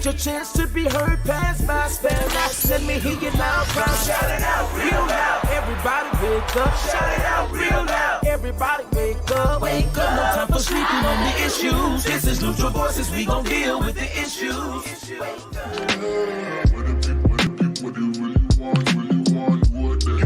get your chance to be heard, pass by, spare not. Let me hear you now, crowd. Shout it out real loud. Everybody wake up. Shout it out real loud. Everybody wake up. Wake up. No time for sleeping on the issues. This is Neutral Voices. We gon' deal with the issues. What do you really want, what they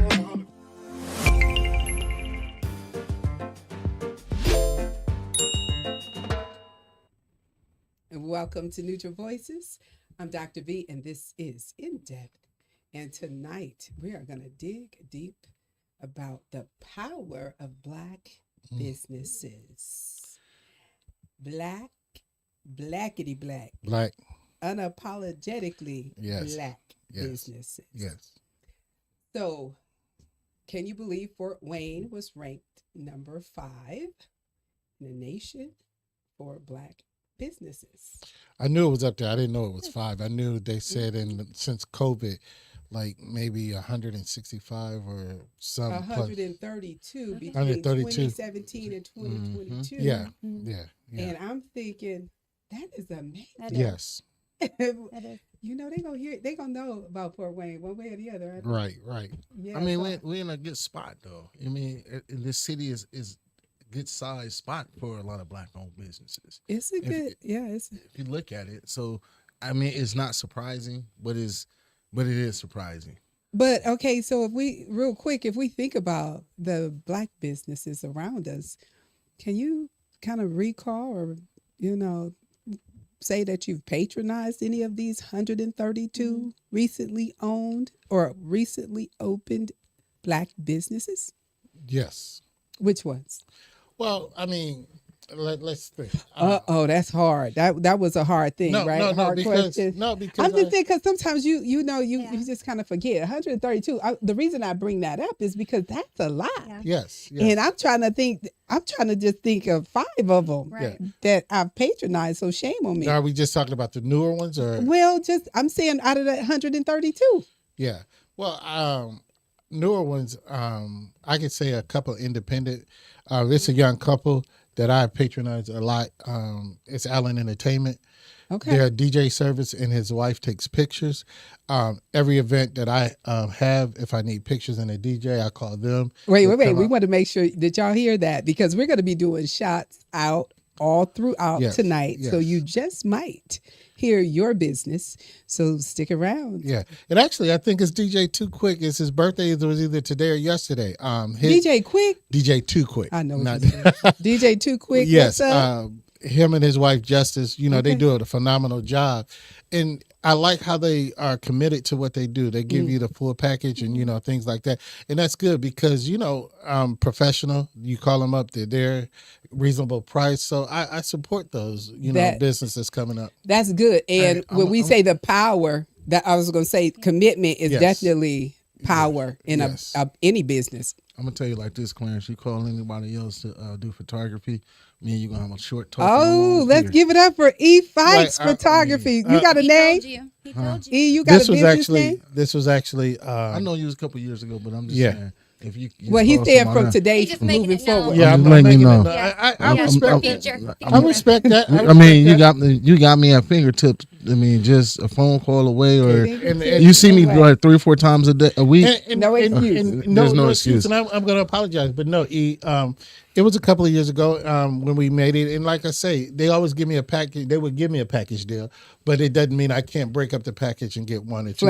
Welcome to Neutral Voices. I'm Dr. V, and this is In Depth. And tonight we are going to dig deep about the power of Black businesses. Blackity black. Black. Unapologetically Black businesses. Yes. So, can you believe Fort Wayne was ranked number 5 in the nation for Black businesses? I knew it was up there. I didn't know it was 5. I knew they said since COVID, like maybe 165 or some 132 between 2017 and 2022. Yeah. And I'm thinking that is amazing. Yes. You know, they gonna know about Fort Wayne one way or the other. Right. Yeah, I mean, we're in a good spot though. I mean, this city is a good sized spot for a lot of Black owned businesses. It's a good, if you look at it. So, I mean, it's not surprising, but it is surprising. But okay, so if we think about the Black businesses around us, can you kind of recall or, say that you've patronized any of these 132 recently owned or recently opened Black businesses? Yes. Which ones? Well, I mean, let's think. That's hard. That was a hard thing, right? Hard question. Because I'm just thinking because sometimes you just kind of forget 132. The reason I bring that up is because that's a lot. Yeah. Yes. And I'm trying to just think of 5 of them that I've patronized. So shame on me. Are we just talking about the newer ones, or? Well, I'm saying out of that 132. Yeah. Well, newer ones. I could say a couple independent. It's a young couple that I patronize a lot. It's Allen Entertainment. Okay. They're a DJ service, and his wife takes pictures. Every event that I have, if I need pictures and a DJ, I call them. Wait. We want to make sure that y'all hear that because we're going to be doing shots out all throughout tonight. Yes. So you just might hear your business. So stick around. Yeah. And actually, I think it's DJ Too Quick. It's his birthday. It was either today or yesterday. DJ Quick? DJ Too Quick. I know what you're saying. DJ Too Quick. Yes. What's up? Him and his wife, Justice, they do a phenomenal job. And I like how they are committed to what they do. They give you the full package and, things like that. And that's good because, professional, you call them up, they're there, reasonable price. So I support those, businesses coming up. That's good. And when we say the power, that I was going to say commitment is definitely power in any business. I'm going to tell you like this, Clarence. You call anybody else to do photography, me and you going to have a short talk. Oh, let's give it up for E. Fikes Photography. You got a name? He told you. E, you got a business name? This was actually. I know you was a couple years ago, but I'm just saying. If you he's saying from today moving forward. Yeah, I'm letting you know. I respect that. I mean, you got me at fingertips. I mean, just a phone call away, or you see me like 3 or 4 times a week. No excuse. There's no excuse. And I'm going to apologize, but no, it was a couple of years ago when we made it, and like I say, they always give me a package. They would give me a package deal, but it doesn't mean I can't break up the package and get 1 or 2.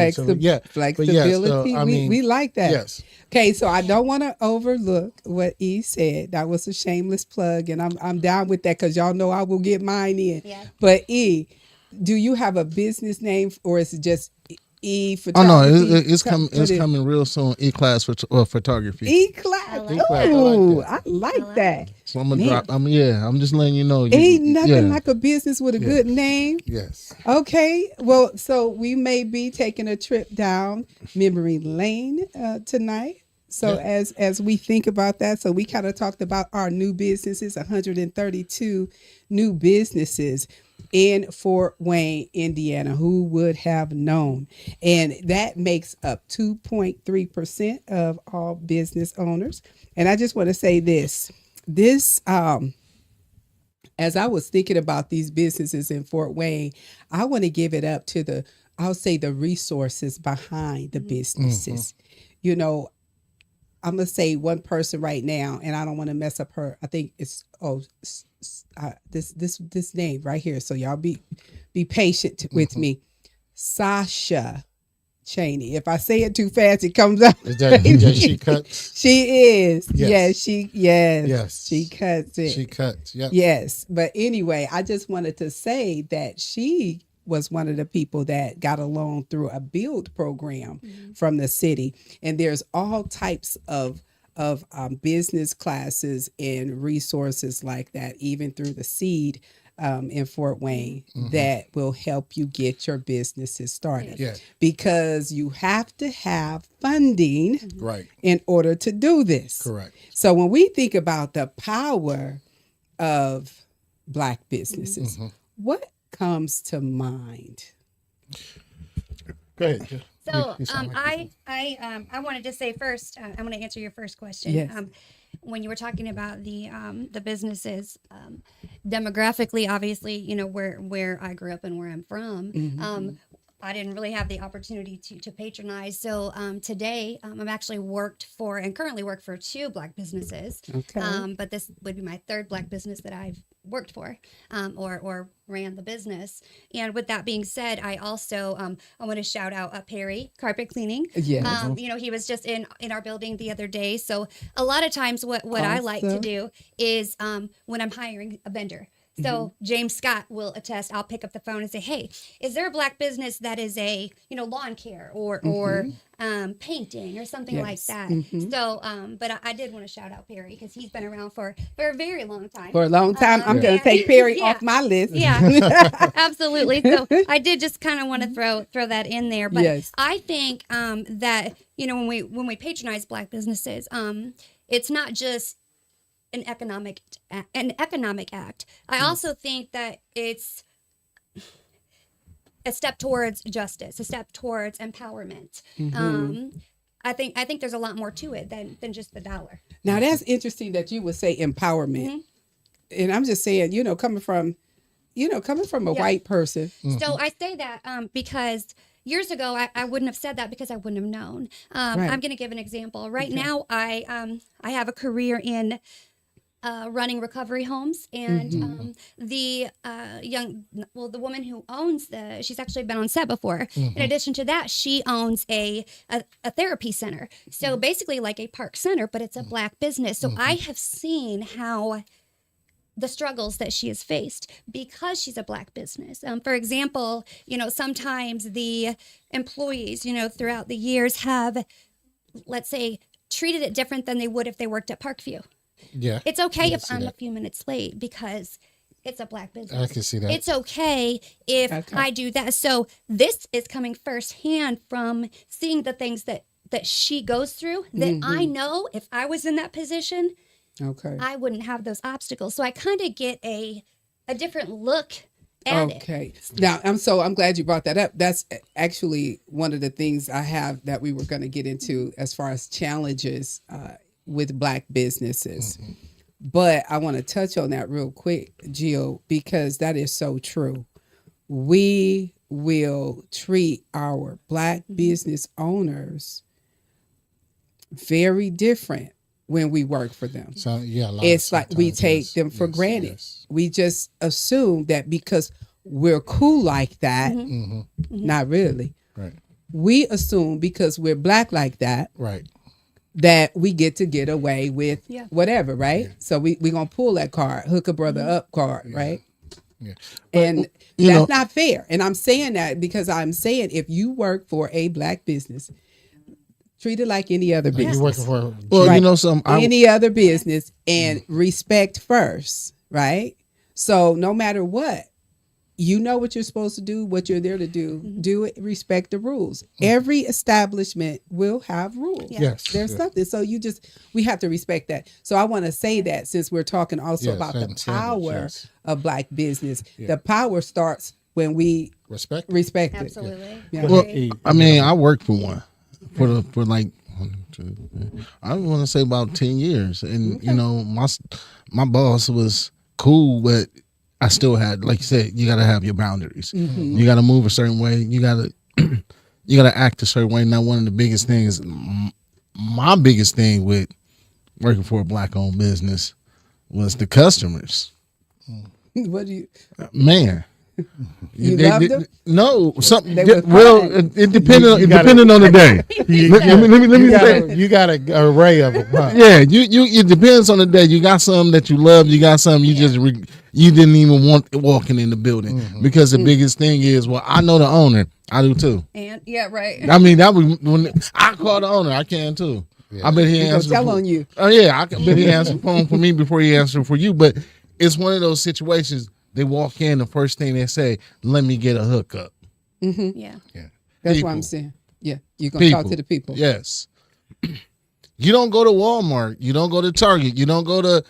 Flexibility. We like that. Yes. Okay, so I don't want to overlook what E said. That was a shameless plug, and I'm down with that because y'all know I will get mine in. Yeah. But E, do you have a business name, or is it just E Photography? Oh no, it's coming real soon. E-Class Photography. E-Class. I like that. So I'm gonna drop. I'm just letting you know. Ain't nothing like a business with a good name. Yes. Okay. Well, so we may be taking a trip down memory lane tonight. So as we think about that, so we kind of talked about our new businesses, 132 new businesses in Fort Wayne, Indiana. Who would have known? And that makes up 2.3% of all business owners. And I just want to say this as I was thinking about these businesses in Fort Wayne, I want to give it up to I'll say the resources behind the businesses. You know, I'm going to say one person right now, and I don't want to mess up her. I think it's, this name right here. So y'all be patient with me. Sasha Cheney. If I say it too fast, it comes out. Is that she cuts? She is. Yes. Yes, she cuts it. She cuts. Yep. Yes. But anyway, I just wanted to say that she was one of the people that got a loan through a build program from the city. And there's all types of business classes and resources like that, even through the seed in Fort Wayne, that will help you get your businesses started. Yeah. Because you have to have funding Right. in order to do this. Correct. So when we think about the power of Black businesses, what comes to mind? Go ahead. So I wanted to say first, I'm going to answer your first question. Yes. When you were talking about the businesses, demographically, obviously, you know, where I grew up and where I'm from, I didn't really have the opportunity to patronize. So today, I'm actually currently work for 2 Black businesses. Okay. But this would be my 3rd Black business that I've worked for or ran the business. And with that being said, I also I want to shout out Perry Carpet Cleaning. Yes. You know, he was just in our building the other day. So a lot of times what I like to Awesome. do is when I'm hiring a vendor. So James Scott will attest. I'll pick up the phone and say, "Hey, is there a Black business that is a lawn care or painting or something like Yes. that?" So, but I did want to shout out Perry because he's been around for a very long time. For a long time, I'm going to take Perry off my list. Yeah, absolutely. So I did just kind of want to throw that in there. But Yes. I think that when we patronize Black businesses, it's not just an economic act. I also think that it's a step towards justice, a step towards empowerment. I think there's a lot more to it than just the dollar. Now, that's interesting that you would say empowerment. And I'm just saying, coming from a white person. So I say that because years ago, I wouldn't have said that because I wouldn't have known. Right. I'm going to give an example. Right now, I have a career in running recovery homes, and the woman who owns she's actually been on set before. In addition to that, she owns a therapy center. So basically like a park center, but it's a Black business. So I have seen how the struggles that she has faced because she's a Black business. For example, sometimes the employees, throughout the years have, let's say, treated it different than they would if they worked at Parkview. Yeah. It's okay if I'm a few minutes late because it's a Black business. I can see that. It's okay if I do that. So this is coming firsthand from seeing the things that she goes through that I know if I was in that position, I wouldn't have those obstacles. So I kind of get a different look at it. Okay. Now, I'm glad you brought that up. That's actually one of the things I have that we were going to get into as far as challenges with Black businesses. But I want to touch on that real quick, Jill, because that is so true. We will treat our Black business owners very different when we work for them. So, it's like we take them for granted. Yes. We just assume that because we're cool like that, not really. Right. We assume because we're Black like that, Right. that we get to get away with whatever, right? Yeah. So we going to pull that card, hook a brother up card, right? Yeah. And that's not fair. And I'm saying that because I'm saying if you work for a Black business, treat it like any other business. You're working for Right. Any other business, and respect first, right? So no matter what, you know what you're supposed to do, what you're there to do. Do it, respect the rules. Every establishment will have rules. Yes. There's something. So we have to respect that. So I want to say that since we're talking also about the power of Black business, the power starts when we respect it. Absolutely. Yeah. Well, I mean, I worked for one for like I want to say about 10 years, and my boss was cool, but I still had, like you said, you got to have your boundaries. You got to move a certain way. You got to you got to act a certain way. Now, one of the biggest things, my biggest thing with working for a black-owned business was the customers. What do you? Man. You loved them? No, something. They were Well, fine. it depended on the day. Let me say. You got an array of them. Huh? Yeah, it depends on the day. You got some that you love. You got some you you didn't even want walking in the building because the biggest thing is, well, I know the owner. I do too. And yeah, right. I mean, that was when I call the owner. I can too. Yeah. I bet he answers. Tell on you. Oh yeah, I bet he answers the phone for me before he answers for you. But it's one of those situations. They walk in, the first thing they say, "Let me get a hookup." Yeah. That's what I'm saying. Yeah, you're gonna talk to the people. Yes. You don't go to Walmart. You don't go to Target. You don't go to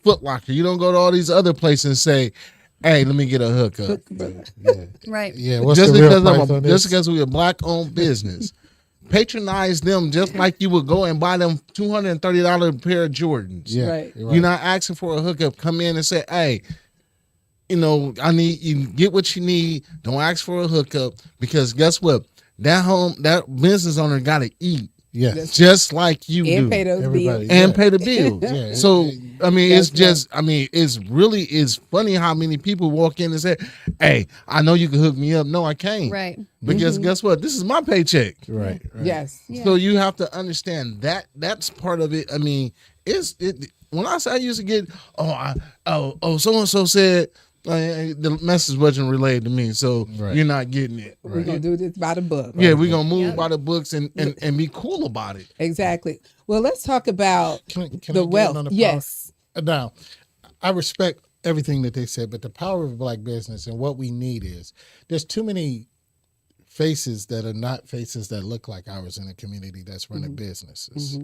Foot Locker. You don't go to all these other places and say, "Hey, let me get a hookup." Right. Yeah. What's Just the real because price on this? just because we're a black-owned business, patronize them just like you would go and buy them $230 pair of Jordans. Yeah. Right. You're not asking for a hookup. Come in and say, "Hey, you know, I need you get what you need. Don't ask for a hookup because guess what? That business owner got to eat." Yes. Just like you And do. pay those Everybody. bills. And pay the bills. Yeah. So I mean, it's That's just I mean, it's funny how many people walk in and say, "Hey, I know you can hook me up." No, I can't. Right. Because guess what? This is my paycheck. Right. Yes. So you have to understand that that's part of it. I mean, when I used to get so and so said the message wasn't relayed to me, so you're not getting it. We're gonna do this by the book. Yeah, we're gonna move by the books and be cool about it. Exactly. Well, let's talk about Can the I get wealth. on the power? Yes. Now, I respect everything that they said, but the power of black business and what we need is there's too many faces that are not faces that look like ours in the community that's running businesses.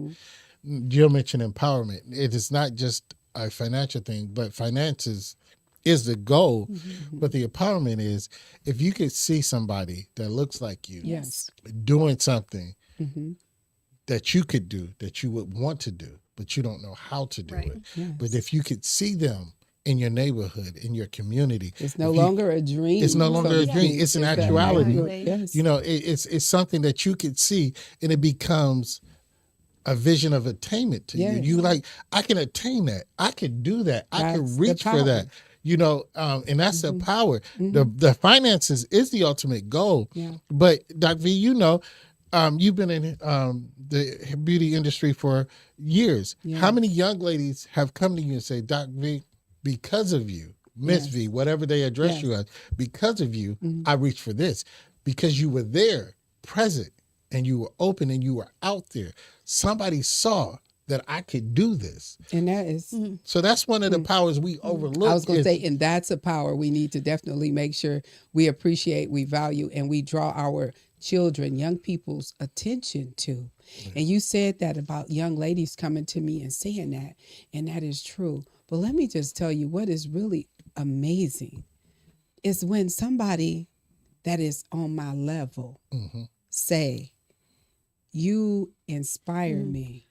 Jill mentioned empowerment. It is not just a financial thing, but finances is the goal. But the empowerment is if you could see somebody that looks like you Yes. doing something that you could do, that you would want to do, but you don't know how to do it. Yes. But if you could see them in your neighborhood, in your community, It's no longer a dream. it's no longer a dream. It's an actuality. Yes. You know, it's something that you could see, and it becomes a vision of attainment to Yes. you. You like, I can attain that. I can do that. I That's can the reach for power. that. You know, and that's the power. The finances is the ultimate goal. Yeah. But Doc V, you know, you've been in the beauty industry for years. Yeah. How many young ladies have come to you and say, Doc V, because of you, Miss Yes. V, whatever they address Yes. you as, because of you, I reached for this. Because you were there, present, and you were open and you were out there. Somebody saw that I could do this. And that is, So that's one of the powers we overlook. I was going to is- say, and that's a power we need to definitely make sure we appreciate, we value, and we draw our children, young people's attention to. And you said that about young ladies coming to me and saying that, and that is true. But let me just tell you what is really amazing is when somebody that is on my level say, you inspire me.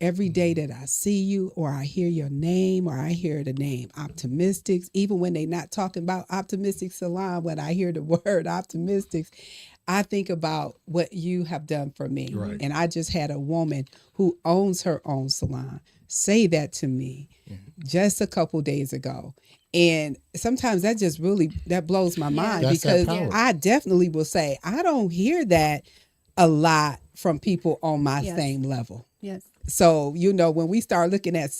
Every day that I see you or I hear your name or I hear the name Optimistics, even when they're not talking about Optimistic Salon, when I hear the word Optimistics, I think about what you have done for me. Right. And I just had a woman who owns her own salon say that to me just a couple days ago. And sometimes that just really, that blows my mind That's that because power. I definitely will say, I don't hear that a lot from people on my Yes. same level. Yes. So, you know, when we start looking at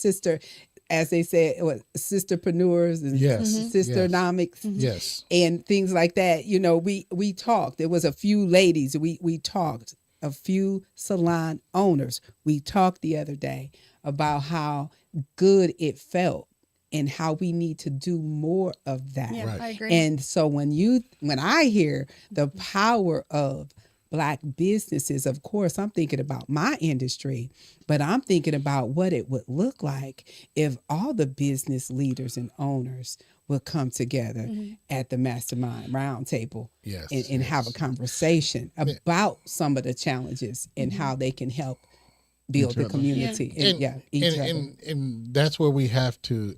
as they said, sisterpreneurs and Yes. sisternomics Yes. and things like that, you know, we talked. There was a few ladies, we talked, a few salon owners. We talked the other day about how good it felt and how we need to do more of that. Yeah, Right. I agree. And so when I hear the power of Black businesses, of course, I'm thinking about my industry, but I'm thinking about what it would look like if all the business leaders and owners would come together at the mastermind roundtable Yes, and have a conversation about some of the challenges and how they can help build the community. And each other. And that's where we have to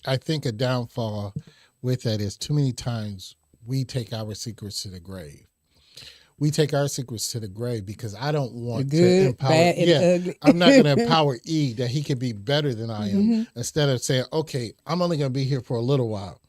I think a downfall with that is too many times we take our secrets to the grave. We take our secrets to the grave because I don't want The to good, empower. bad, and ugly. I'm not going to empower E that he can be better than I am. Instead of saying, okay, I'm only going to be here for a little while.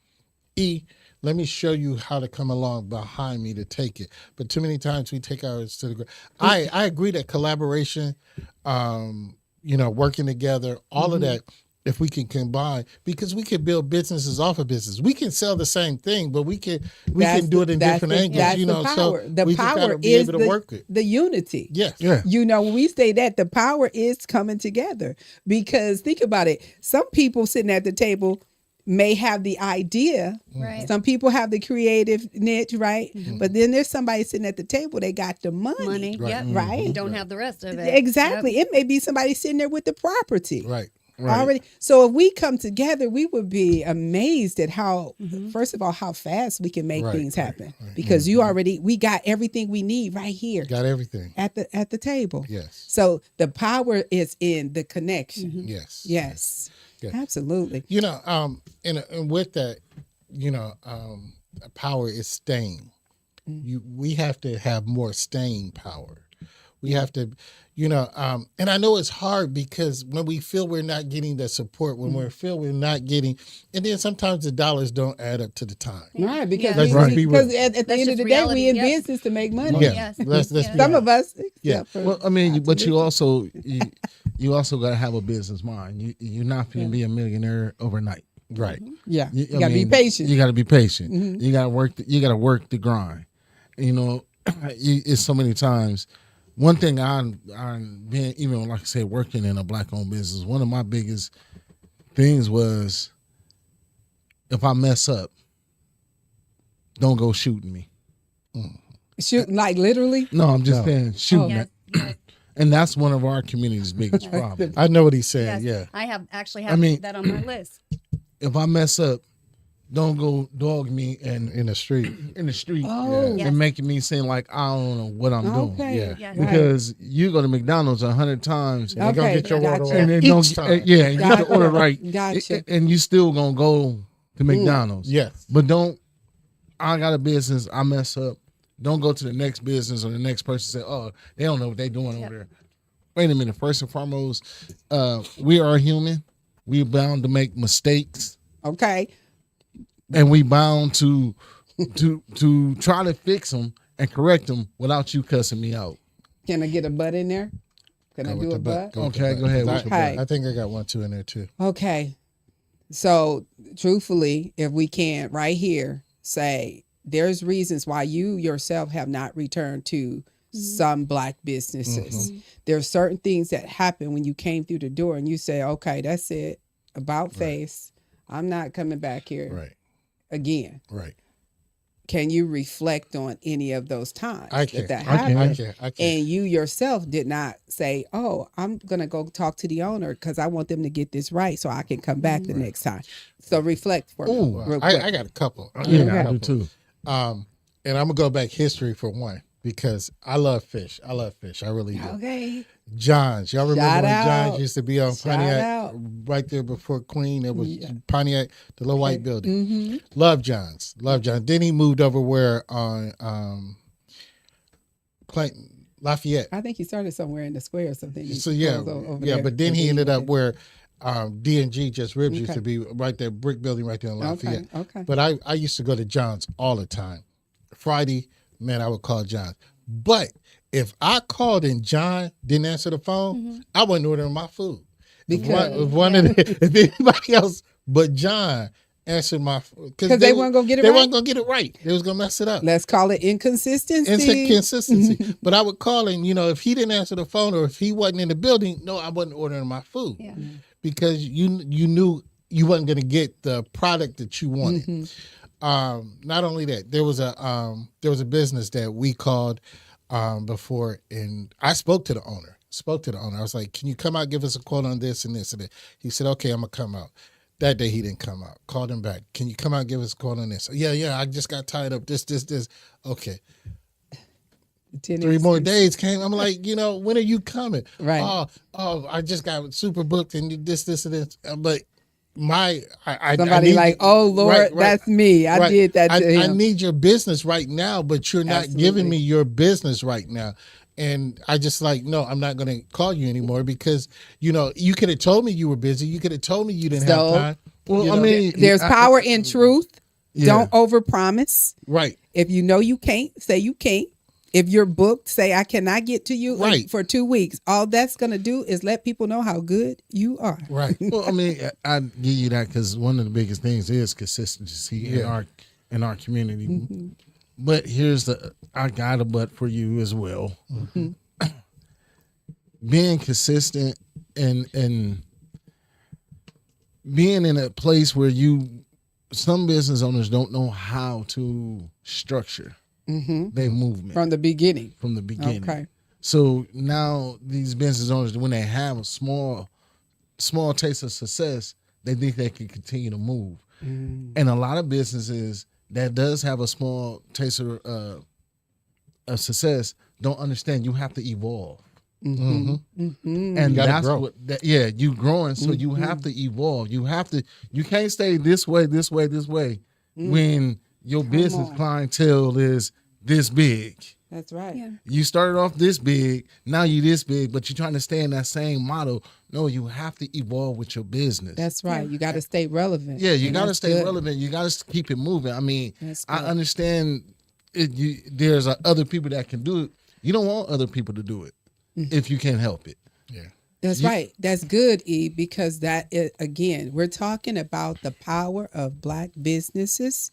E, let me show you how to come along behind me to take it. But too many times we take ours to the grave. I agree that collaboration, working together, all of that, if we can combine, because we can build businesses off of business. We can sell the same thing, but we can do it in different angles. That's the power. So the we just power gotta be is able to work it. the unity. Yes. Yeah. When we say that, the power is coming together. Because think about it. Some people sitting at the table may have the idea. Right. Some people have the creative niche, right? But then there's somebody sitting at the table, they got the money. Right. Yep. Right. Don't have the rest of it. Exactly. Yep. It may be somebody sitting there with the property. Right. Already. So if we come together, we would be amazed at how, first of all, how fast we can make Right, things right, happen. Because we got everything we need right here Got everything. at the table. Yes. So the power is in the connection. Yes. Yes. Yeah. Absolutely. And with that, power is staying. We have to have more staying power. We have to, and I know it's hard because when we feel we're not getting the support, when we feel we're not getting, and then sometimes the dollars don't add up to the time. Right. Because, Let's just be real. because at the That's end of just the reality. day, we in Yep. business to make money. Yeah. Yes. Let's be Some honest. of us. Yeah. except for- Well, I mean, but you also you also got to have a business mind. You're not going to be a millionaire overnight. Right. Yeah. You You got to be patient. You got to be patient. You got to work. You got to work the grind. It's so many times. One thing I'm being, even like I said, working in a black-owned business. One of my biggest things was, if I mess up, don't go shooting me. Shooting like literally. No, I'm just saying shooting Yes. it. Yes. And that's one of our community's biggest problems. I know what he's saying. Yes. Yeah. I have actually have that on my list. If I mess up, don't go dog me and In the street. in the street Oh. Yes. and making me seem like I don't know what I'm doing. Okay. Yeah. Yes. Because you go to McDonald's 100 times And they're going to get your gotcha. order and right then each time. and you get the order right. Gotcha. And you still gonna go to McDonald's. Yes. But I got a business, I mess up. Don't go to the next business or the next person say, oh, they don't know what they're doing over there. Wait a minute. First and foremost, we are human. We're bound to make mistakes. Okay. And we bound to try to fix them and correct them without you cussing me out. Can I get a butt in there? Can I do a butt? Okay, go ahead. What's your butt? I think I got 1, 2 in there too. Okay. So truthfully, if we can right here say there's reasons why you yourself have not returned to some black businesses. There's certain things that happen when you came through the door and you say, okay, that's it. About face. I'm not coming back here Right. again. Right. Can you reflect on any of those times I can. that I happened? can. And you yourself did not say, oh, I'm going to go talk to the owner because I want them to get this right so I can come back the next time. So reflect for me real quick. I got a couple. Yeah, I do too. And I'm gonna go back history for one because I love fish. I really do. Okay. John's. Y'all remember Shout when out. John's used to be on Shout Pontiac out. right there before Queen? It was Pontiac, the little white building. Mm-hmm. Love John's. Then he moved over where on Clayton, Lafayette. I think he started somewhere in the square or something. So yeah, but then he ended up where D&G Just Ribs used to be right there, brick building right there in Lafayette. Okay. But I used to go to John's all the time. Friday, man, I would call John's. But if I called and John didn't answer the phone, I wasn't ordering my food. Because If anybody else but John answered my phone, because they weren't gonna get it they right. weren't gonna get it right. They was gonna mess it up. Let's call it inconsistency. Inconsistency. But I would call him, if he didn't answer the phone or if he wasn't in the building, no, I wasn't ordering my food. Yeah. Because you knew you wasn't going to get the product that you wanted. Not only that, there was a business that we called before, and I spoke to the owner. I was like, "Can you come out, give us a quote on this and this and that?" He said, "Okay, I'm gonna come out." That day he didn't come out. Called him back. "Can you come out, and give us a quote on this?" Yeah. I just got tied up. This. Okay. 3 more days came. I'm like, when are you coming? Right. Oh, I just got super booked and this and this. But Somebody need, like, oh Lord, right, that's me. I did that to him. I need your business right now, but you're not giving me your business right now. And I just like, no, I'm not going to call you anymore because, you could have told me you were busy. You could have told me you didn't have time. Well, I mean, there's power in truth. Yeah. Don't overpromise. Right. If you know you can't, say you can't. If you're booked, say I cannot get to you for 2 weeks. All that's going to do is let people know how good you are. Right. Well, I mean, I give you that because one of the biggest things is consistency in our community. Mm-hmm. But I got a but for you as well. Mm-hmm. Being consistent and being in a place where some business owners don't know how to structure their movement From the beginning. Okay. So now these business owners, when they have a small taste of success, they think they can continue to move. And a lot of businesses that does have a small taste of success don't understand you have to evolve. And that's grow. You growing, so you have to evolve. You can't stay this way when your business clientele is this big. That's right. Yeah. You started off this big, now you this big, but you're trying to stay in that same model. No, you have to evolve with your business. That's right. You got to stay relevant. Yeah, you got to stay relevant. You got to keep it moving. I mean, I understand there's other people that can do it. You don't want other people to do it if you can't help it. Yeah. That's right. That's good, E, because again, we're talking about the power of Black businesses,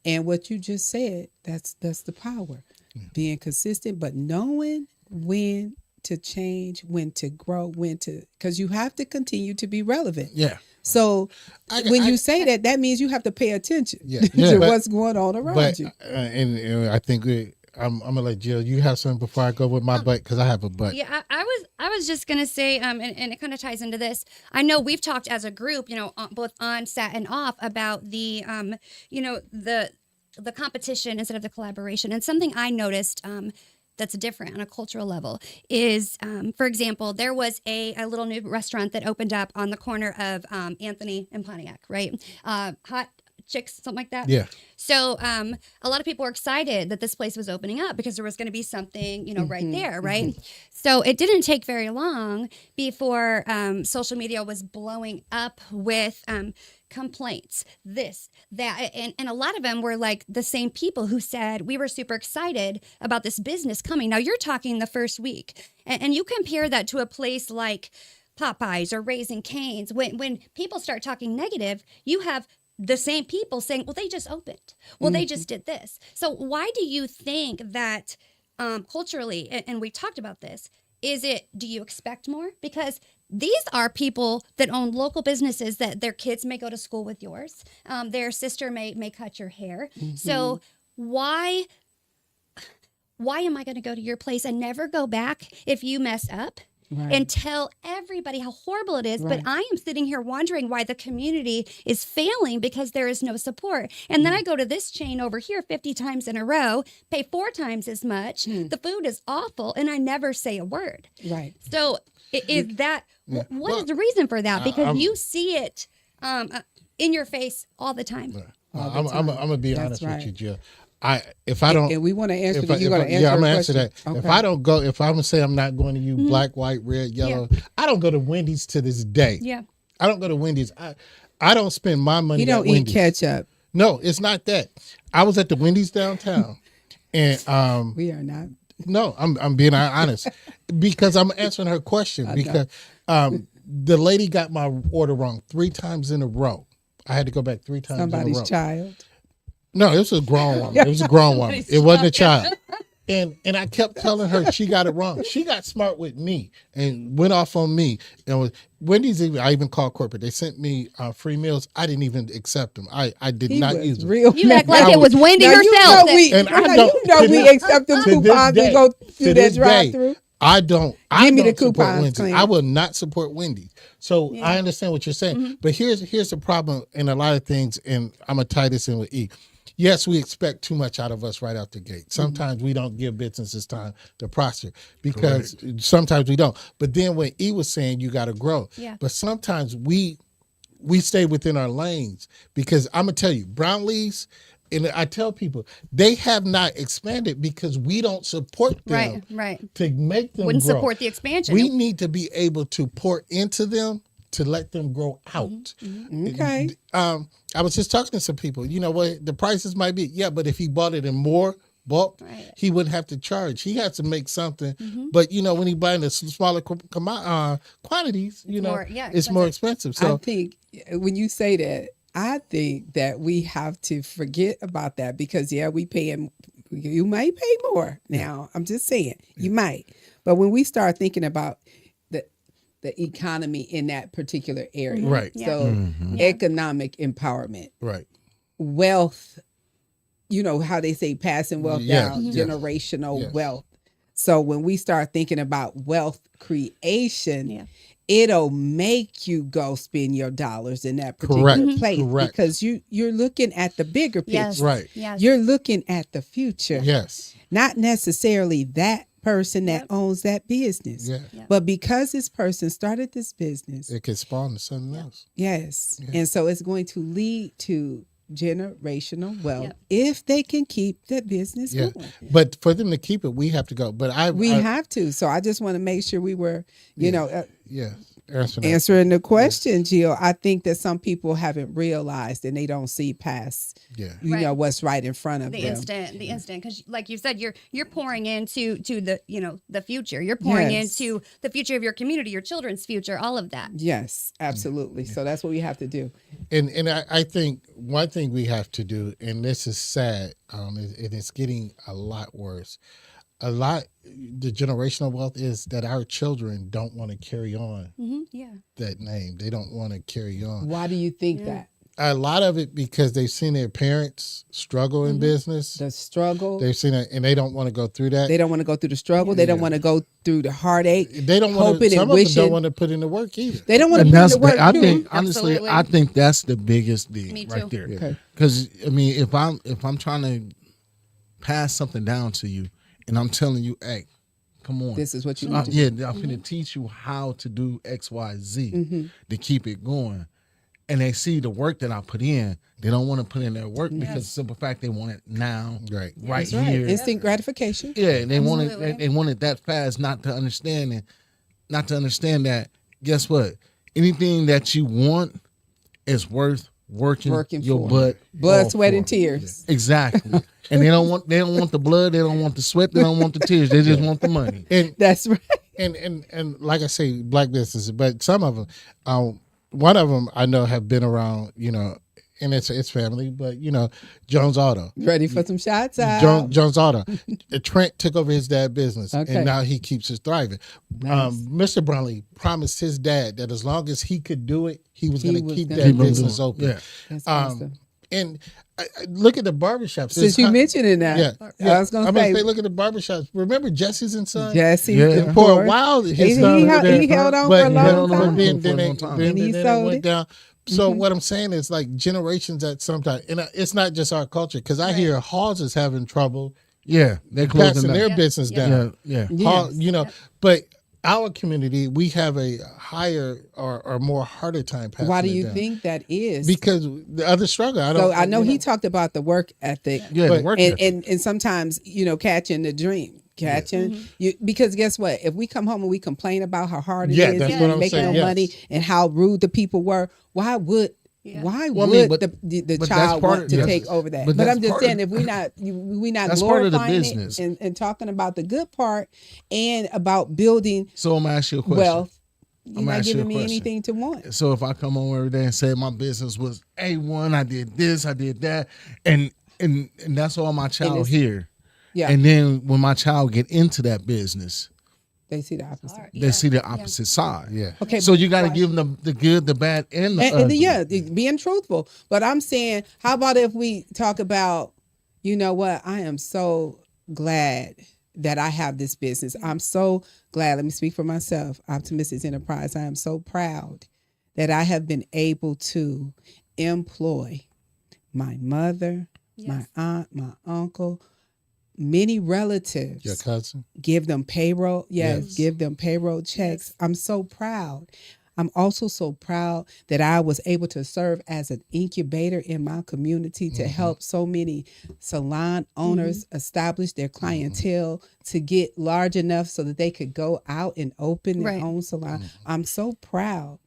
and what you just said, that's the power. Being consistent, but knowing when to change, when to grow, because you have to continue to be relevant. Yeah. So when you say that means you have to pay attention to what's going on around you. And I think I'm gonna let Jill. You have something before I go with my butt, because I have a butt. Yeah, I was just gonna say, and it kind of ties into this. I know we've talked as a group, both on set and off, about the, the competition instead of the collaboration. And something I noticed that's different on a cultural level is, for example, there was a little new restaurant that opened up on the corner of Anthony and Pontiac, right? Hot Chicks, something like that. Yeah. So a lot of people were excited that this place was opening up because there was going to be something, right there, right? So it didn't take very long before social media was blowing up with complaints, this, that, and a lot of them were like the same people who said, we were super excited about this business coming. Now you're talking the first week, and you compare that to a place like Popeyes or Raising Cane's. When people start talking negative, you have the same people saying, well, they just opened. Well, they just did this. So why do you think that culturally, and we talked about this, do you expect more? Because these are people that own local businesses that their kids may go to school with yours. Their sister may cut your hair. So why am I going to go to your place and never go back if you mess up? Right. And tell everybody how horrible it is. Right. But I am sitting here wondering why the community is failing because there is no support. And then I go to this chain over here 50 times in a row, pay 4 times as much. The food is awful, and I never say a word. Right. So is that, what is the reason for that? Because you see it in your face all the time. I'm going to be honest with you, Jill. If I don't, and we want to answer that, you want to answer. Yeah, I'm gonna answer that. Okay. If I don't go, if I'm gonna say I'm not going to you, black, white, red, yellow, I don't go to Wendy's to this day. Yeah, I don't go to Wendy's. I don't spend my money. You don't eat ketchup. No, it's not that. I was at the Wendy's downtown, and we are not. No, I'm being honest because I'm answering her question because the lady got my order wrong 3 times in a row. I had to go back 3 times. Somebody's in a row. Child. No, it was a grown woman. It was a grown woman. It wasn't a child. And I kept telling her she got it wrong. She got smart with me and went off on me. And Wendy's, I even called corporate. They sent me free meals. I didn't even accept them. I did not use them. You act like it was Wendy herself. We accept them coupons and go through that drive-through. I don't. Give me the coupons. I will not support Wendy's. So I understand what you're saying. But here's the problem in a lot of things, and I'm going to tie this in with E. Yes, we expect too much out of us right out the gate. Sometimes we don't give businesses time to prosper because sometimes we don't. But then when E was saying you got to grow, but sometimes we we stay within our lanes, because I'm gonna tell you, Brownlees, and I tell people, they have not expanded because we don't support them Right. to make them Wouldn't grow. support the expansion. We need to be able to pour into them to let them grow out. Okay. I was just talking to some people. You know what? The prices might be, yeah, but if he bought it in more bulk, Right. he wouldn't have to charge. He has to make something. But, you know, when he buying the smaller quantities, you know, more- yeah, it's more expensive. I So, think when you say that, I think that we have to forget about that because we paying. You might pay more now. I'm just saying you might, but when we start thinking about the economy in that particular area, right, Yeah. So economic empowerment, right. wealth. You know how they say passing wealth Yeah, down, yes, generational yes. wealth. So when we start thinking about wealth creation, Yeah. it'll make you go spend your dollars in that particular Correct. place Correct. because you're looking at the bigger picture. Yes. Right. Yes. You're looking at the future, Yes. not necessarily that person that Yep. owns that business. Yeah. Yep. But because this person started this business, It could spawn to something else. yes. Yeah. And so it's going to lead to generational wealth Yep. if they can keep the business Yeah. going. But for them to keep it, we have to go. But We have to. So I just want to make sure we were, yeah. Answer that. answering the question, Jill. I think that some people haven't realized and they don't see past, Yeah. you Right. know, what's right in front of the them. instant, because like you said, you're pouring into the the future. You're pouring Yes. into the future of your community, your children's future, all of that. Yes, absolutely. So that's what we have to do. And I think one thing we have to do, and this is sad, and it's getting a lot worse. The generational wealth is that our children don't want to carry on Yeah. that name. They don't want to carry on. Why do you think that? A lot of it because they've seen their parents struggle in business. The struggle. They've seen it, and they don't want to go through that. They don't want to go through the struggle. They don't want to go through the heartache. They don't want to. hoping and Some of them wishing. don't want to put in the work either. They don't want to And put in that's the work I too. think honestly, Absolutely. I think that's the biggest thing Me right too. there. Okay. Because I mean, if I'm trying to pass something down to you, and I'm telling you, hey, come on, This is what you need to do. yeah, I'm going to teach you how to do X, Y, Z to keep it going. And they see the work that I put in. They don't want to put in their work because the simple fact they want it now, Right. right That's right. here. Instant gratification. Yeah, and they want it. Absolutely. They want it that fast. Not to understand that. Guess what? Anything that you want is worth working your for. butt, Blood, off sweat, for. and tears. Exactly. And they don't want the blood. They don't want the sweat. They don't want the tears. They just want the money. And That's right. and like I say, black businesses, but some of them, one of them I know have been around, you know, and it's family, but you know, Jones Auto. Ready for some shots out. Jones Auto. Trent took over his dad's business, Okay. and now he keeps it thriving. Mr. Brownlee promised his dad that as long as he could do it, he was going to keep gonna that do it. business open. Yeah. That's awesome. And look at the barbershops. Since you mentioned that, I was going to say, look at the barbershops. Remember Jesse's and Son? Jesse. Yeah. of For a course. while, his He son was there, held on but for a he long held on, time. Then For a they long time. And he then it sold went it. down. So what I'm saying is like generations at some time, and it's not just our culture, because I hear Halls is having trouble Yeah, they're passing closing their down. business Yeah. down. Yeah. Hall- Yes. you know, but our community, we have a higher or more harder time passing Why do it you down. think that is? Because the other struggle, I don't. So I know you he talked about the work ethic. Yeah, But- the work and, ethic. and sometimes catching the dream you because guess what, if we come home and we complain about how hard it Yeah, is that's and what I'm making saying, no yes. money and how rude the people were, why would Well, I mean, but the that's child part want of- to yes. take over that? But But that's I'm just part saying, of- if we not That's part of the glorifying business. it and talking about the good part and about building So I'm gonna ask you a question. wealth, you're I'm not ask you a giving me question. anything to want. So if I come home every day and say my business was A1, I did this, I did that, and that's all my child it's- hear. Yeah, And then when my child get into that business, they see the opposite. they see the opposite side. Yeah. Okay, So you got to why- give them the good, the bad, and the and ugly. yeah, being truthful. But I'm saying, how about if we talk about, you know what? I am so glad that I have this business. I'm so glad. Let me speak for myself. Optimistic Enterprise. I am so proud that I have been able to employ my mother, my aunt, my uncle, many relatives. Your cousin. Give them payroll. Yes, Yes. give them payroll checks. I'm so proud. I'm also so proud that I was able to serve as an incubator in my community to help so many salon owners establish their clientele to get large enough so that they could go out and open their Right. own salon. I'm so proud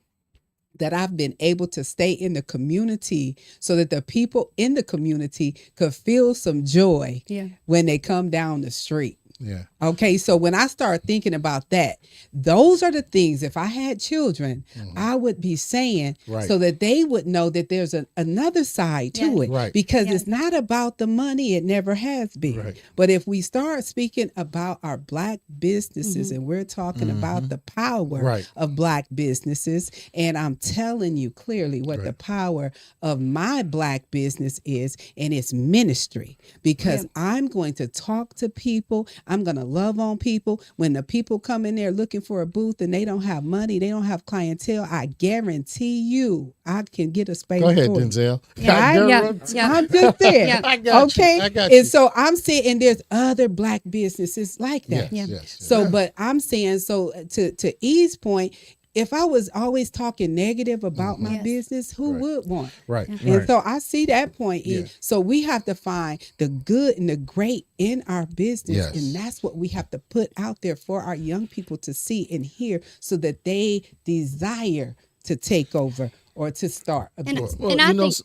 that I've been able to stay in the community so that the people in the community could feel some joy Yeah. when they come down the street. Yeah. Okay, so when I start thinking about that, those are the things, if I had children, I would be saying Right. so that they would know that there's another side to Yes. it. Right. Because Yes. it's not about the money. It never has been. Right. But if we start speaking about our Black businesses and we're talking about the power Right. of Black businesses, and I'm telling you clearly what the power of my Black business is, and it's ministry. Because I'm going to talk to people. I'm going to love on people. When the people come in there looking for a booth and they don't have money, they don't have clientele, I guarantee you I can get a space. Go ahead, for you. Denzel. Right? Yeah. I'm just there. Yeah. I got you. Okay. I got And you. so I'm saying, and there's other Black businesses like that. Yes, Yeah. yes. So, but I'm saying, so to E's point, if I was always talking negative about my Yes. business, who Right. would want? Right. And so I see that point. E. Yeah. So we have to find the good and the great in our business. Yes. And that's what we have to put out there for our young people to see and hear so that they desire to take over or to start a And, business. and I think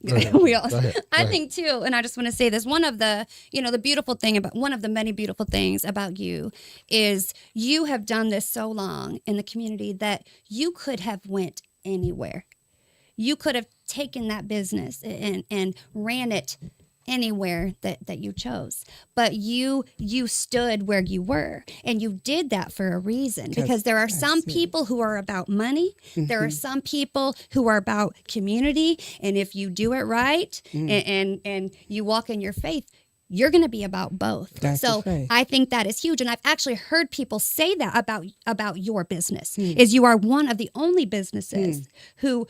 Go ahead. we all, Go ahead. Go I ahead. think too, and I just want to say this, one of the, the beautiful thing about, one of the many beautiful things about you is you have done this so long in the community that you could have went anywhere. You could have taken that business and ran it anywhere that you chose, but you stood where you were, and you did that for a reason, because there are some people who are about money, there are some people who are about community, and if you do it right and you walk in your faith, you're going to be about both. That's So the faith. I think that is huge, and I've actually heard people say that about your business, is you are one of the only businesses who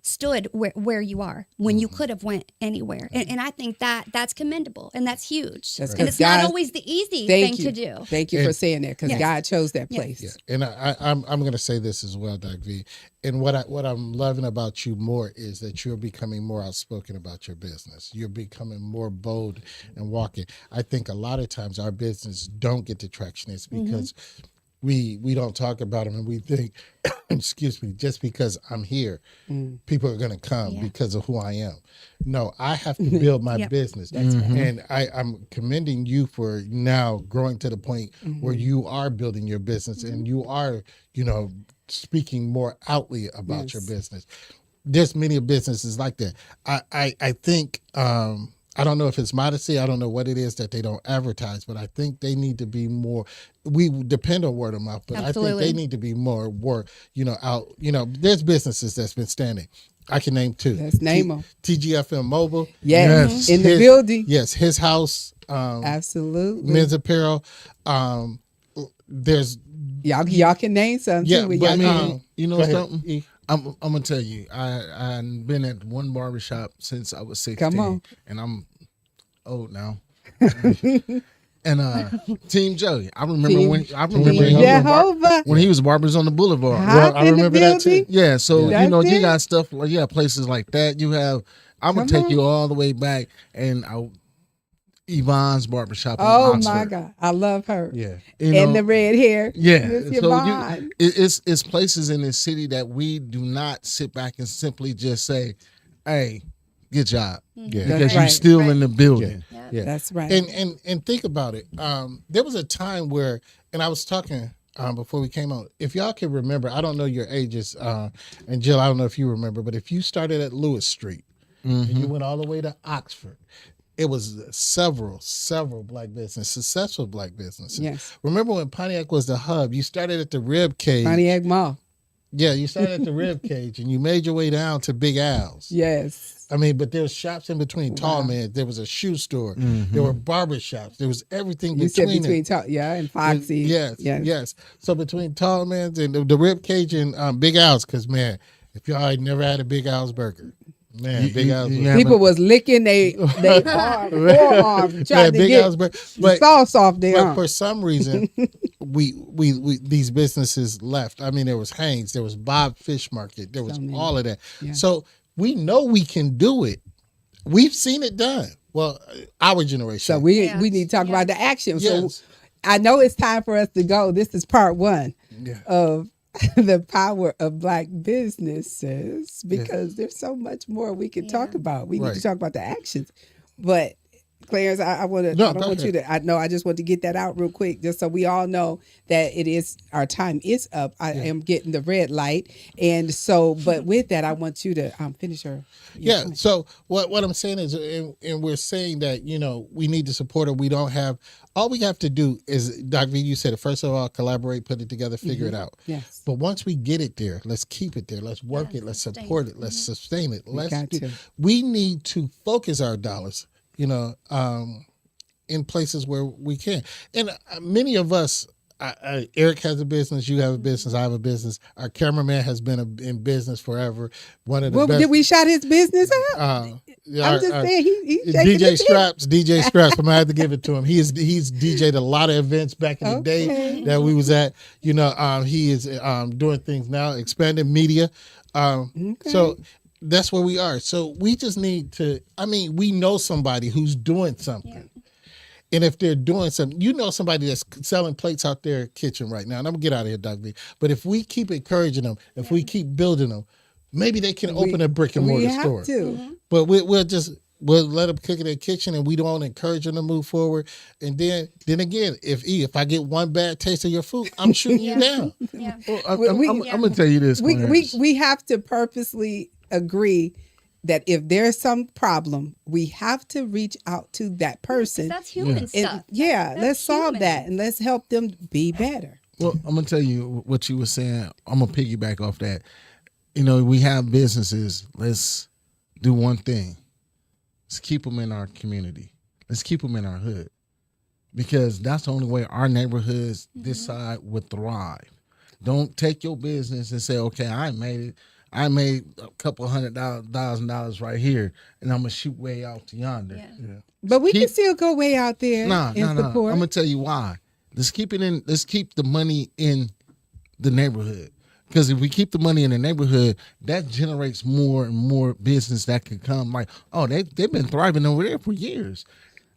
stood where you are when you could have went anywhere, and I think that's commendable, and that's huge. That's and 'cause it's not God- always the easy Thank thing you. to do. Thank you for saying that, because Yes. God chose that Yes. place. Yeah, and I'm going to say this as well, Doc V. And what I'm loving about you more is that you're becoming more outspoken about your business. You're becoming more bold and walking. I think a lot of times our business don't get the traction. It's because we don't talk about them, and we think, excuse me, just because I'm here, people are going to come because of who I am. No, I have to build my business. And I'm commending you for now growing to the point where you are building your business and you are, speaking more outly about your business. There's many businesses like that. I think, I don't know if it's modesty. I don't know what it is that they don't advertise, but I think they need to be more. We depend on word of mouth, but I Absolutely. think they need to be more out. There's businesses that's been standing. I can name two. Let's name 'em. TGFM Mobile. Yes. In the His- building. Yes, his house. Absolutely. Men's apparel. There's Y'all can name some yeah, too. when but y'all you know go ahead, something? E. I'm gonna tell you, I've been at one barbershop since I was 16. Come on. And I'm old now. And Team Joey, I remember Team- when Jehovah. when he was Barbers on the Boulevard. Hop I in remember the that too. building. Yeah, so That's you it. got stuff like places like that. You have I'm gonna Come take on. you all the way back, and Yvonne's barbershop. Oh in my Oxford. God. I love her. Yeah. You And know, the red hair. yeah, Miss so Yvonne. it's places in this city that we do not sit back and simply just say, "Hey, good job," Yeah. because That's you're right. still in the building. Yeah. That's right. And think about it. There was a time where, and I was talking before we came on. If y'all can remember, I don't know your ages, and Jill, I don't know if you remember, but if you started at Lewis Street and you went all the way to Oxford, it was several Black businesses, successful Black businesses. Yes. Remember when Pontiac was the hub? You started at the Rib Cage. Pontiac Mall. Yeah, you started at the Rib Cage, and you made your way down to Big Al's. Yes. I mean, but there's shops in between. Tall Man. There was a shoe store. There were barber shops. There was everything You said between. between and Foxy. Yes. So between Tall Man's and the Rib Cage and Big Al's, because man, if y'all had never had a Big Al's burger, Man, Big Al's you Burger. have People a- was licking they forearm trying to Big get Al's Burger. the But sauce off their But arm. for some reason, we these businesses left. I mean, there was Hanes, there was Bob Fish Market, there was So many. all of that. Yeah. So we know we can do it. We've seen it done. Well, our generation. So we Yeah. need to talk Yeah. about the action. Yes. So I know it's time for us to go. This is part one Yeah. of the power of Black businesses because there's so much more we can talk about. We need to Right. talk about the actions. But Clarence, I want to. No, I don't go want you ahead. to. I just want to get that out real quick, just so we all know that it is our time is up. I am getting the red light, and so. But with that, I want you to finish your Yeah. point. So what I'm saying is, and we're saying that we need to support it. We don't have. All we have to do is, Doc V, you said it. First of all, collaborate, put it together, figure it out. Yes. But once we get it there, let's keep it there. Let's work it. Let's sustain support it. Let's sustain it. got to. We need to focus our dollars, in places where we can. And many of us, Eric has a business, you have a business, I have a business. Our cameraman has been in business forever. One of the Well, best. did we shout his business out? I'm I'm just saying he's shaking DJ his Straps, DJ Straps. I'm gonna have to give it to him. He's DJ'd a lot of events back in the day Okay. that we was at. He is doing things now, expanding media. So that's where we are. So we just need to. I mean, we know somebody who's doing something. And if they're doing something, somebody that's selling plates out their kitchen right now. And I'm gonna get out of here, Doc V. But if we keep encouraging them, if we keep building them, maybe they can open a brick and We mortar have store. to. But we'll let them cook in their kitchen, and we don't encourage them to move forward. And then again, if I get one bad taste of your food, I'm shooting you down. Yeah. Well, I'm gonna tell you this. Clarence. We have to purposely agree that if there's some problem, we have to reach out to that person. That's human And stuff. let's That's solve human. that and let's help them be better. Well, I'm gonna tell you what you were saying. I'm gonna piggyback off that. We have businesses. Let's do one thing. Let's keep them in our community. Let's keep them in our hood, because that's the only way our neighborhoods this side would thrive. Don't take your business and say, "Okay, I made it. I made a couple $100,000 right here, and I'm gonna shoot way out to yonder." Yeah. But we can Keep- still go way out there No. and I'm support. gonna tell you why. Let's keep it in. Let's keep the money in the neighborhood. Because if we keep the money in the neighborhood, that generates more and more business that could come. Like, they've been thriving over there for years.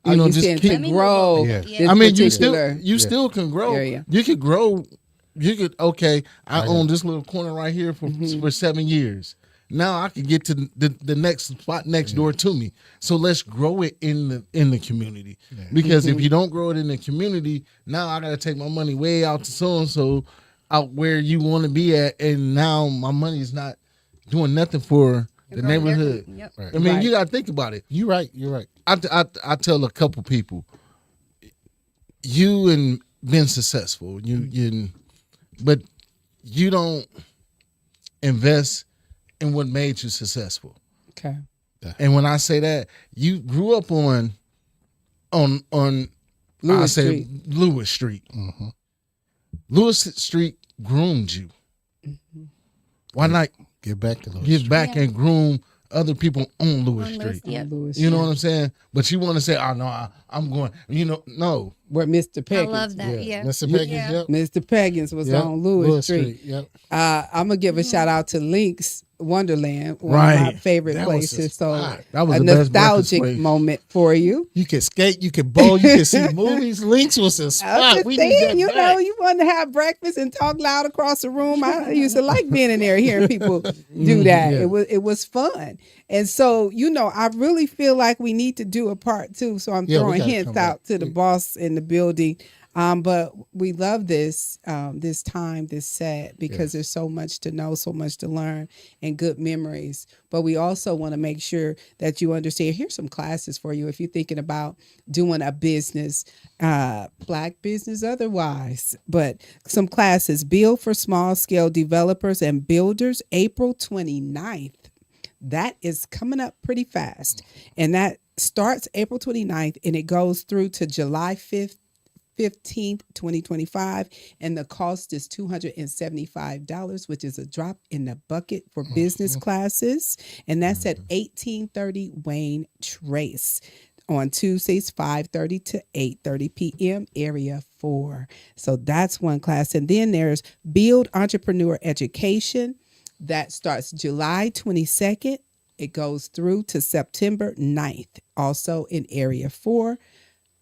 you saying to keep- grow. Yeah. this I mean, particular- you still can grow. area. You could grow. You could I own this little corner right here for 7 years. Now I could get to the next spot next door to me. So let's grow it in the community. Because if you don't grow it in the community, now I got to take my money way out to so and so out where you want to be at, and now my money is not doing nothing for the Growing their- neighborhood. Yep. Right. I mean, Right. you got to think about it. You're right. I tell a couple people, you and been successful, but you don't invest in what made you successful. Okay. And when I say that, you grew up on Lewis Street. Lewis Street. Lewis Street groomed you. Why not Get back to those. give back and groom other people on Lewis On Street? Lewis, yeah. Lewis You know Street. what I'm saying? But you want to say, "Oh no, I'm going." No. Where Mr. I Peggins. love that. Yeah. Mr. Peggins, Yeah. yep. Mr. Peggins was Yep. on Lewis Street. Yep. I'm gonna give a shout out to Link's Wonderland, one of my Right. favorite That was places. a So spot. That was a the best breakfast nostalgic place. moment for you. You can skate, you can bowl, you can see movies. Links was a I spot. was just We need saying, that you back. know, you want to have breakfast and talk loud across the room. I used to like being in there hearing people do that. Yeah. It was fun. And so, I really feel like we need to do a part two. So I'm Yeah, we throwing gotta hints come back. out to the boss in the building. But we love this time, this set, because there's so much to know, so much to learn, and good memories. But we also want to make sure that you understand. Here's some classes for you if you're thinking about doing a business, Black business otherwise. But some classes: Build for Small Scale Developers and Builders, April 29th. That is coming up pretty fast, and that starts April 29th, and it goes through to July 5th. 15th, 2025. And the cost is $275, which is a drop in the bucket for business classes. And that's at 1830 Wayne Trace on Tuesdays, 5:30 to 8:30 p.m., Area 4. So that's one class. And then there's Build Entrepreneur Education. That starts July 22nd. It goes through to September 9th, also in Area 4,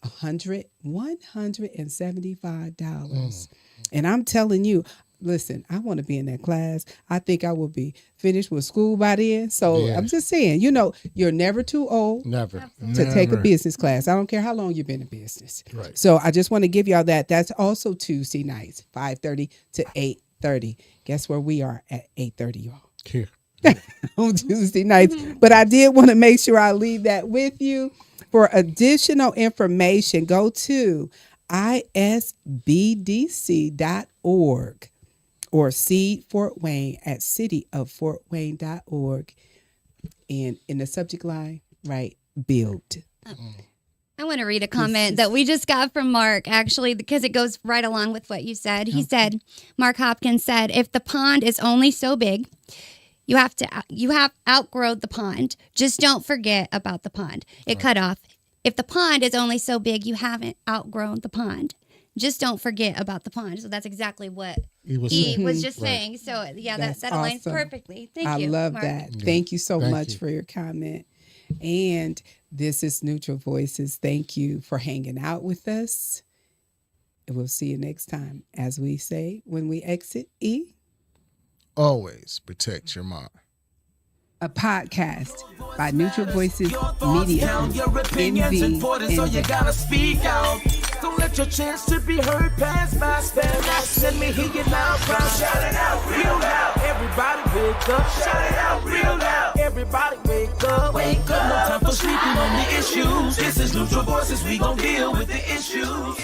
$175. And I'm telling you, listen, I want to be in that class. I think I will be finished with school by then. So Yeah. I'm just saying, you know, you're never too old Never. to take a Never. business class. I don't care how long you've been in business. Right. So I just want to give y'all that. That's also Tuesday nights, 5:30 to 8:30. Guess where we are at 8:30, y'all? Here. On Tuesday nights. But I did want to make sure I leave that with you. For additional information, go to isbdc.org or Seed Fort Wayne at cityoffortwayne.org. And in the subject line, right, build. I want to read a comment that we just got from Mark, actually, because it goes right along with what you said. He said, Mark Hopkins said, if the pond is only so big, you have outgrown the pond. Just don't forget about the pond. It cut off. If the pond is only so big, you haven't outgrown the pond. Just don't forget about the pond. So that's exactly what He was he saying. was just saying. So yeah, That's that aligns awesome. perfectly. Thank I you. love Mark. that. Thank you so Thank much you. for your comment. And this is Neutral Voices. Thank you for hanging out with us. And we'll see you next time. As we say when we exit, Always protect your mind. a podcast by Neutral Voices Media Count Group, your opinions important, so you NV. gotta speak out. Don't let your chance to be heard pass by. Spare not. Let me hear you loud, proud. Shout it out real loud. Everybody wake up. Shout it out real loud. Everybody wake up. Wake up. No time for sleeping on the issues. This is Neutral Voices. We gon' deal with the issues.